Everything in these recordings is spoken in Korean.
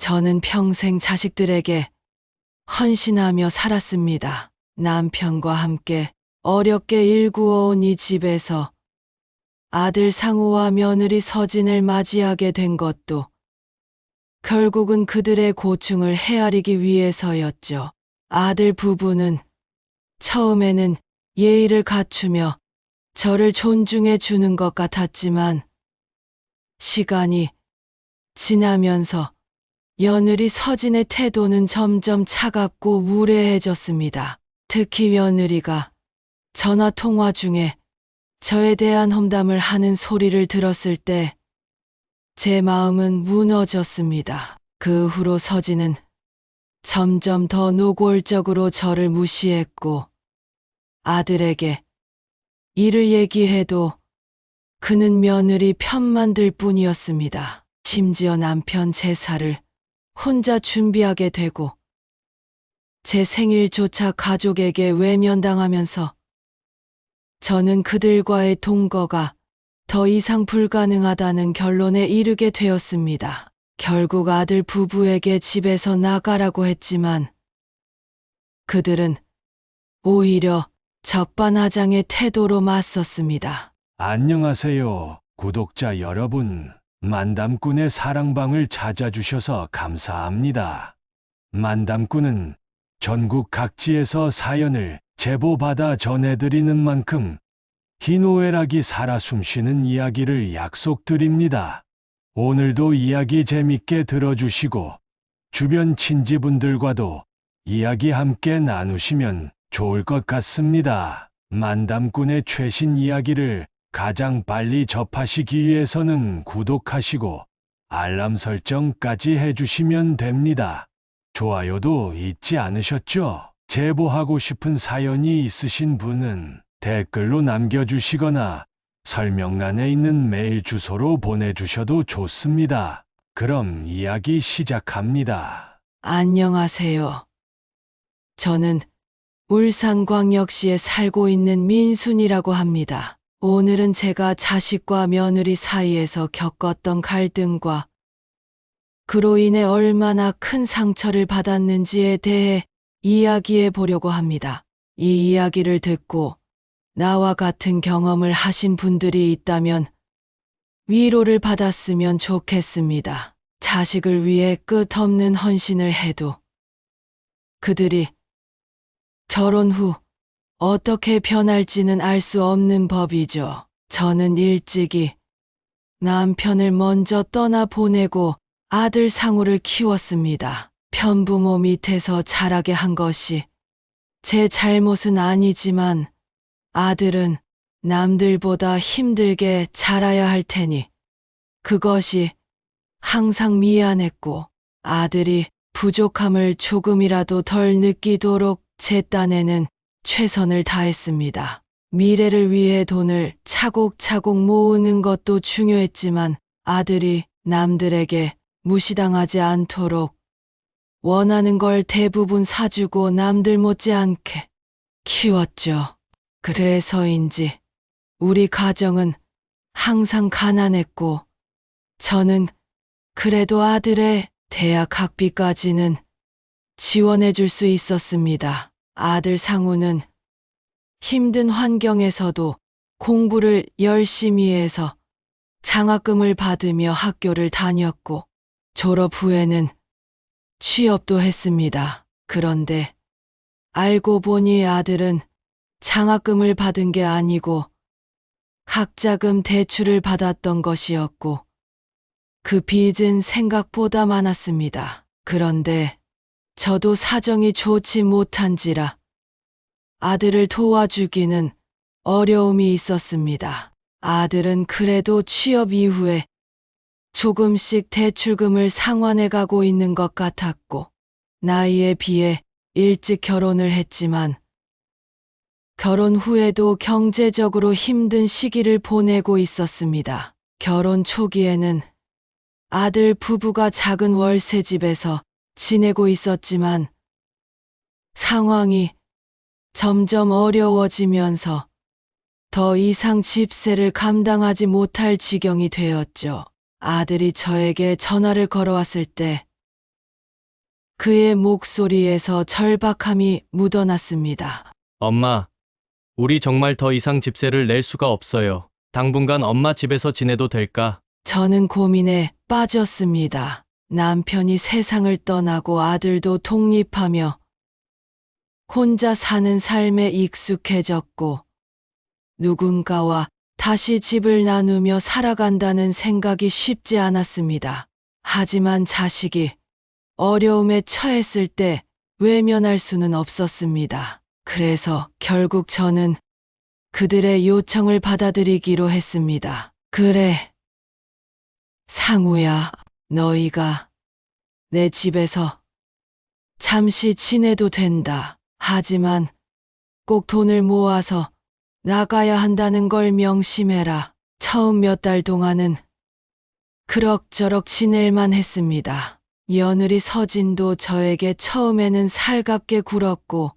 저는 평생 자식들에게 헌신하며 살았습니다. 남편과 함께 어렵게 일구어온 이 집에서 아들 상우와 며느리 서진을 맞이하게 된 것도 결국은 그들의 고충을 헤아리기 위해서였죠. 아들 부부는 처음에는 예의를 갖추며 저를 존중해 주는 것 같았지만 시간이 지나면서 며느리 서진의 태도는 점점 차갑고 무례해졌습니다. 특히 며느리가 전화 통화 중에 저에 대한 험담을 하는 소리를 들었을 때 제 마음은 무너졌습니다. 그 후로 서진은 점점 더 노골적으로 저를 무시했고 아들에게 일을 얘기해도 그는 며느리 편만 들 뿐이었습니다. 심지어 남편 제사를 혼자 준비하게 되고 제 생일조차 가족에게 외면당하면서 저는 그들과의 동거가 더 이상 불가능하다는 결론에 이르게 되었습니다. 결국 아들 부부에게 집에서 나가라고 했지만 그들은 오히려 적반하장의 태도로 맞섰습니다. 안녕하세요, 구독자 여러분. 만담꾼의 사랑방을 찾아주셔서 감사합니다. 만담꾼은 전국 각지에서 사연을 제보받아 전해드리는 만큼 희노애락이 살아 숨쉬는 이야기를 약속드립니다. 오늘도 이야기 재밌게 들어주시고 주변 친지분들과도 이야기 함께 나누시면 좋을 것 같습니다. 만담꾼의 최신 이야기를 가장 빨리 접하시기 위해서는 구독하시고 알람 설정까지 해주시면 됩니다. 좋아요도 잊지 않으셨죠? 제보하고 싶은 사연이 있으신 분은 댓글로 남겨주시거나 설명란에 있는 메일 주소로 보내주셔도 좋습니다. 그럼 이야기 시작합니다. 안녕하세요. 저는 울산광역시에 살고 있는 민순이라고 합니다. 오늘은 제가 자식과 며느리 사이에서 겪었던 갈등과 그로 인해 얼마나 큰 상처를 받았는지에 대해 이야기해 보려고 합니다. 이 이야기를 듣고 나와 같은 경험을 하신 분들이 있다면 위로를 받았으면 좋겠습니다. 자식을 위해 끝없는 헌신을 해도 그들이 결혼 후 어떻게 변할지는 알 수 없는 법이죠. 저는 일찍이 남편을 먼저 떠나보내고 아들 상우를 키웠습니다. 편부모 밑에서 자라게 한 것이 제 잘못은 아니지만 아들은 남들보다 힘들게 자라야 할 테니 그것이 항상 미안했고 아들이 부족함을 조금이라도 덜 느끼도록 제 딴에는 최선을 다했습니다. 미래를 위해 돈을 차곡차곡 모으는 것도 중요했지만 아들이 남들에게 무시당하지 않도록 원하는 걸 대부분 사주고 남들 못지않게 키웠죠. 그래서인지 우리 가정은 항상 가난했고 저는 그래도 아들의 대학 학비까지는 지원해 줄 수 있었습니다. 아들 상우는 힘든 환경에서도 공부를 열심히 해서 장학금을 받으며 학교를 다녔고 졸업 후에는 취업도 했습니다. 그런데 알고 보니 아들은 장학금을 받은 게 아니고 학자금 대출을 받았던 것이었고 그 빚은 생각보다 많았습니다. 그런데 저도 사정이 좋지 못한지라 아들을 도와주기는 어려움이 있었습니다. 아들은 그래도 취업 이후에 조금씩 대출금을 상환해 가고 있는 것 같았고 나이에 비해 일찍 결혼을 했지만 결혼 후에도 경제적으로 힘든 시기를 보내고 있었습니다. 결혼 초기에는 아들 부부가 작은 월세집에서 지내고 있었지만 상황이 점점 어려워지면서 더 이상 집세를 감당하지 못할 지경이 되었죠. 아들이 저에게 전화를 걸어왔을 때 그의 목소리에서 절박함이 묻어났습니다. 엄마, 우리 정말 더 이상 집세를 낼 수가 없어요. 당분간 엄마 집에서 지내도 될까? 저는 고민에 빠졌습니다. 남편이 세상을 떠나고 아들도 독립하며 혼자 사는 삶에 익숙해졌고 누군가와 다시 집을 나누며 살아간다는 생각이 쉽지 않았습니다. 하지만 자식이 어려움에 처했을 때 외면할 수는 없었습니다. 그래서 결국 저는 그들의 요청을 받아들이기로 했습니다. 그래, 상우야, 너희가 내 집에서 잠시 지내도 된다. 하지만 꼭 돈을 모아서 나가야 한다는 걸 명심해라. 처음 몇 달 동안은 그럭저럭 지낼만 했습니다. 며느리 서진도 저에게 처음에는 살갑게 굴었고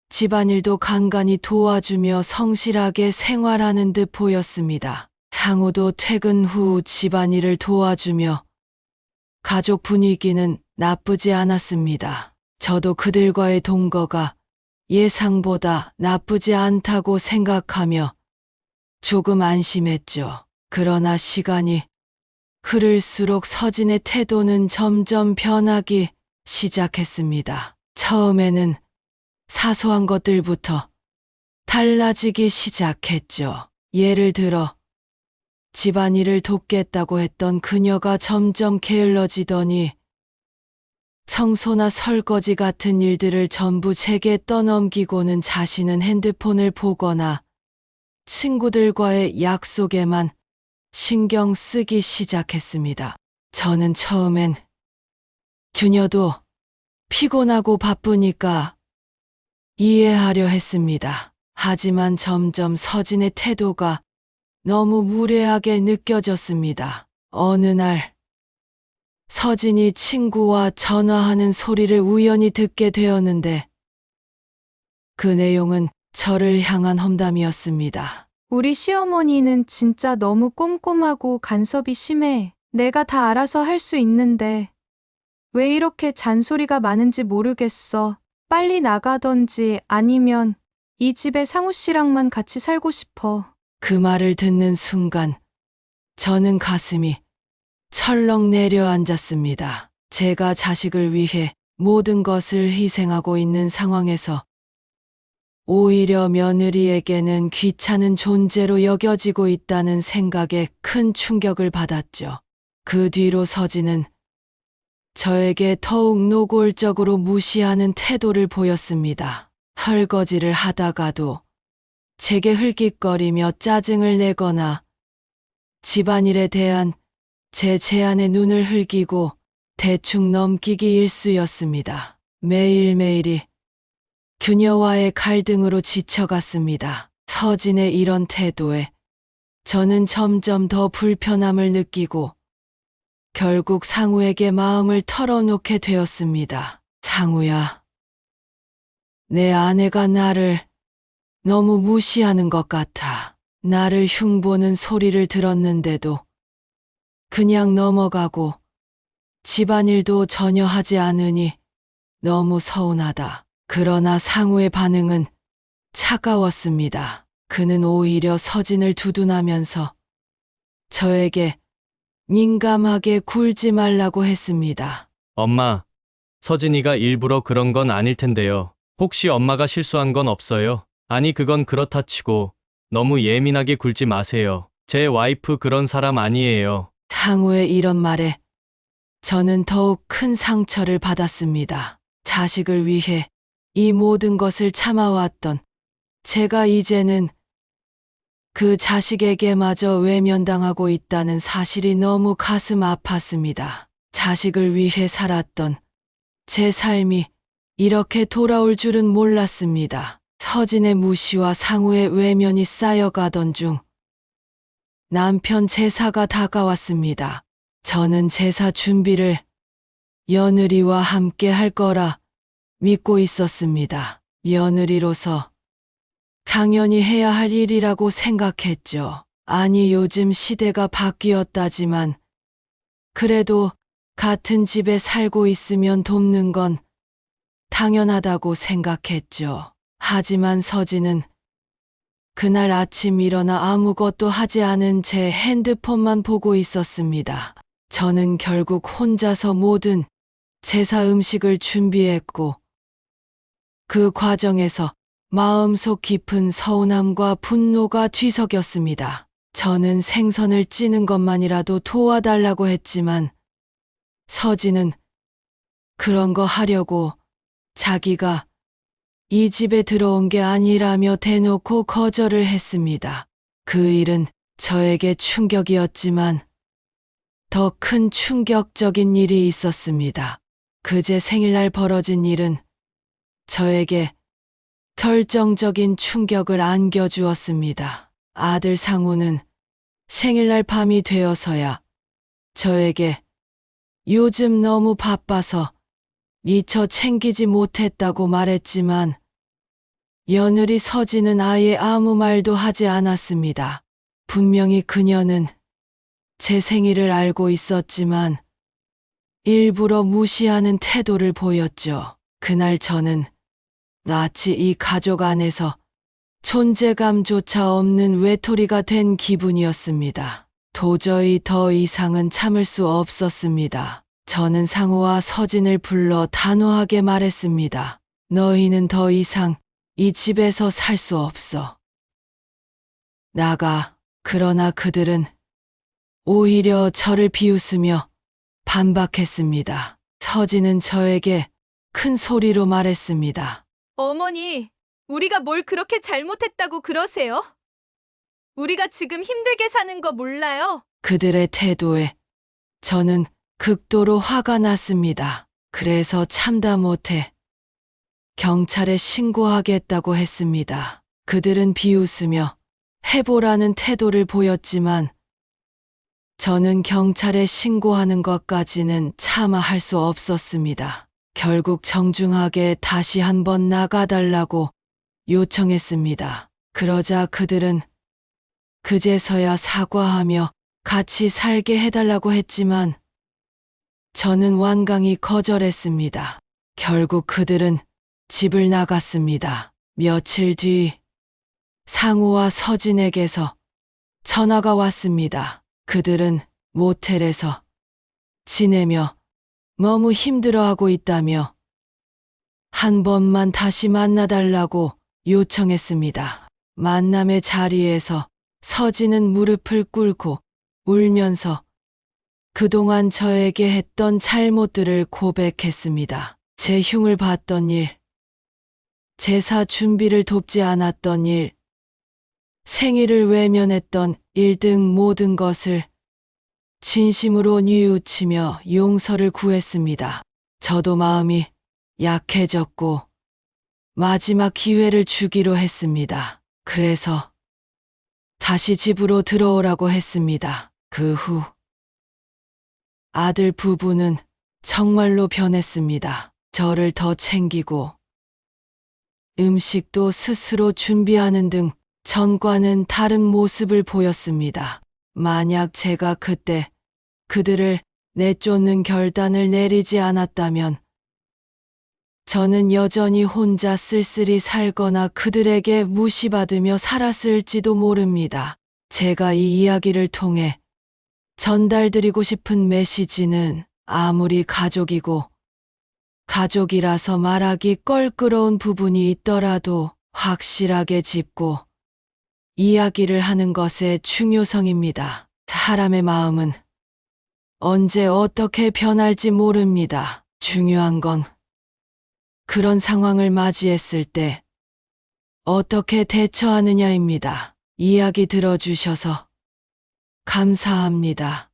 집안일도 간간히 도와주며 성실하게 생활하는 듯 보였습니다. 상우도 퇴근 후 집안일을 도와주며 가족 분위기는 나쁘지 않았습니다. 저도 그들과의 동거가 예상보다 나쁘지 않다고 생각하며 조금 안심했죠. 그러나 시간이 흐를수록 서진의 태도는 점점 변하기 시작했습니다. 처음에는 사소한 것들부터 달라지기 시작했죠. 예를 들어 집안일을 돕겠다고 했던 그녀가 점점 게을러지더니 청소나 설거지 같은 일들을 전부 제게 떠넘기고는 자신은 핸드폰을 보거나 친구들과의 약속에만 신경 쓰기 시작했습니다. 저는 처음엔 그녀도 피곤하고 바쁘니까 이해하려 했습니다. 하지만 점점 서진의 태도가 너무 무례하게 느껴졌습니다. 어느 날 서진이 친구와 전화하는 소리를 우연히 듣게 되었는데 그 내용은 저를 향한 험담이었습니다. 우리 시어머니는 진짜 너무 꼼꼼하고 간섭이 심해. 내가 다 알아서 할 수 있는데 왜 이렇게 잔소리가 많은지 모르겠어. 빨리 나가던지 아니면 이 집에 상우 씨랑만 같이 살고 싶어. 그 말을 듣는 순간 저는 가슴이 철렁 내려앉았습니다. 제가 자식을 위해 모든 것을 희생하고 있는 상황에서 오히려 며느리에게는 귀찮은 존재로 여겨지고 있다는 생각에 큰 충격을 받았죠. 그 뒤로 서진은 저에게 더욱 노골적으로 무시하는 태도를 보였습니다. 설거지를 하다가도 제게 흘깃거리며 짜증을 내거나 집안일에 대한 제 제안에 눈을 흘기고 대충 넘기기 일쑤였습니다. 매일매일이 그녀와의 갈등으로 지쳐갔습니다. 서진의 이런 태도에 저는 점점 더 불편함을 느끼고 결국 상우에게 마음을 털어놓게 되었습니다. 상우야, 내 아내가 나를 너무 무시하는 것 같아. 나를 흉보는 소리를 들었는데도 그냥 넘어가고 집안일도 전혀 하지 않으니 너무 서운하다. 그러나 상우의 반응은 차가웠습니다. 그는 오히려 서진을 두둔하면서 저에게 민감하게 굴지 말라고 했습니다. 엄마, 서진이가 일부러 그런 건 아닐 텐데요. 혹시 엄마가 실수한 건 없어요? 아니, 그건 그렇다 치고 너무 예민하게 굴지 마세요. 제 와이프 그런 사람 아니에요. 상우의 이런 말에 저는 더욱 큰 상처를 받았습니다. 자식을 위해 이 모든 것을 참아왔던 제가 이제는 그 자식에게마저 외면당하고 있다는 사실이 너무 가슴 아팠습니다. 자식을 위해 살았던 제 삶이 이렇게 돌아올 줄은 몰랐습니다. 서진의 무시와 상우의 외면이 쌓여가던 중 남편 제사가 다가왔습니다. 저는 제사 준비를 며느리와 함께 할 거라 믿고 있었습니다. 며느리로서 당연히 해야 할 일이라고 생각했죠. 아니, 요즘 시대가 바뀌었다지만 그래도 같은 집에 살고 있으면 돕는 건 당연하다고 생각했죠. 하지만 서진은 그날 아침 일어나 아무것도 하지 않은 채 핸드폰만 보고 있었습니다. 저는 결국 혼자서 모든 제사 음식을 준비했고 그 과정에서 마음속 깊은 서운함과 분노가 뒤섞였습니다. 저는 생선을 찌는 것만이라도 도와달라고 했지만 서진은 그런 거 하려고 자기가 이 집에 들어온 게 아니라며 대놓고 거절을 했습니다. 그 일은 저에게 충격이었지만 더 큰 충격적인 일이 있었습니다. 그제 생일날 벌어진 일은 저에게 결정적인 충격을 안겨주었습니다. 아들 상우는 생일날 밤이 되어서야 저에게 요즘 너무 바빠서 미처 챙기지 못했다고 말했지만 며느리 서진은 아예 아무 말도 하지 않았습니다. 분명히 그녀는 제 생일을 알고 있었지만 일부러 무시하는 태도를 보였죠. 그날 저는 마치 이 가족 안에서 존재감조차 없는 외톨이가 된 기분이었습니다. 도저히 더 이상은 참을 수 없었습니다. 저는 상우와 서진을 불러 단호하게 말했습니다. 너희는 더 이상 이 집에서 살 수 없어. 나가. 그러나 그들은 오히려 저를 비웃으며 반박했습니다. 서진은 저에게 큰 소리로 말했습니다. 어머니, 우리가 뭘 그렇게 잘못했다고 그러세요? 우리가 지금 힘들게 사는 거 몰라요? 그들의 태도에 저는 극도로 화가 났습니다. 그래서 참다 못해 경찰에 신고하겠다고 했습니다. 그들은 비웃으며 해보라는 태도를 보였지만 저는 경찰에 신고하는 것까지는 차마 할 수 없었습니다. 결국 정중하게 다시 한번 나가달라고 요청했습니다. 그러자 그들은 그제서야 사과하며 같이 살게 해달라고 했지만 저는 완강히 거절했습니다. 결국 그들은 집을 나갔습니다. 며칠 뒤 상우와 서진에게서 전화가 왔습니다. 그들은 모텔에서 지내며 너무 힘들어하고 있다며 한 번만 다시 만나달라고 요청했습니다. 만남의 자리에서 서진은 무릎을 꿇고 울면서 그동안 저에게 했던 잘못들을 고백했습니다. 제 흉을 봤던 일, 제사 준비를 돕지 않았던 일, 생일을 외면했던 일 등 모든 것을 진심으로 뉘우치며 용서를 구했습니다. 저도 마음이 약해졌고 마지막 기회를 주기로 했습니다. 그래서 다시 집으로 들어오라고 했습니다. 그 후 아들 부부는 정말로 변했습니다. 저를 더 챙기고 음식도 스스로 준비하는 등 전과는 다른 모습을 보였습니다. 만약 제가 그때 그들을 내쫓는 결단을 내리지 않았다면 저는 여전히 혼자 쓸쓸히 살거나 그들에게 무시받으며 살았을지도 모릅니다. 제가 이 이야기를 통해 전달드리고 싶은 메시지는 아무리 가족이라서 말하기 껄끄러운 부분이 있더라도 확실하게 짚고 이야기를 하는 것의 중요성입니다. 사람의 마음은 언제 어떻게 변할지 모릅니다. 중요한 건 그런 상황을 맞이했을 때 어떻게 대처하느냐입니다. 이야기 들어주셔서 감사합니다.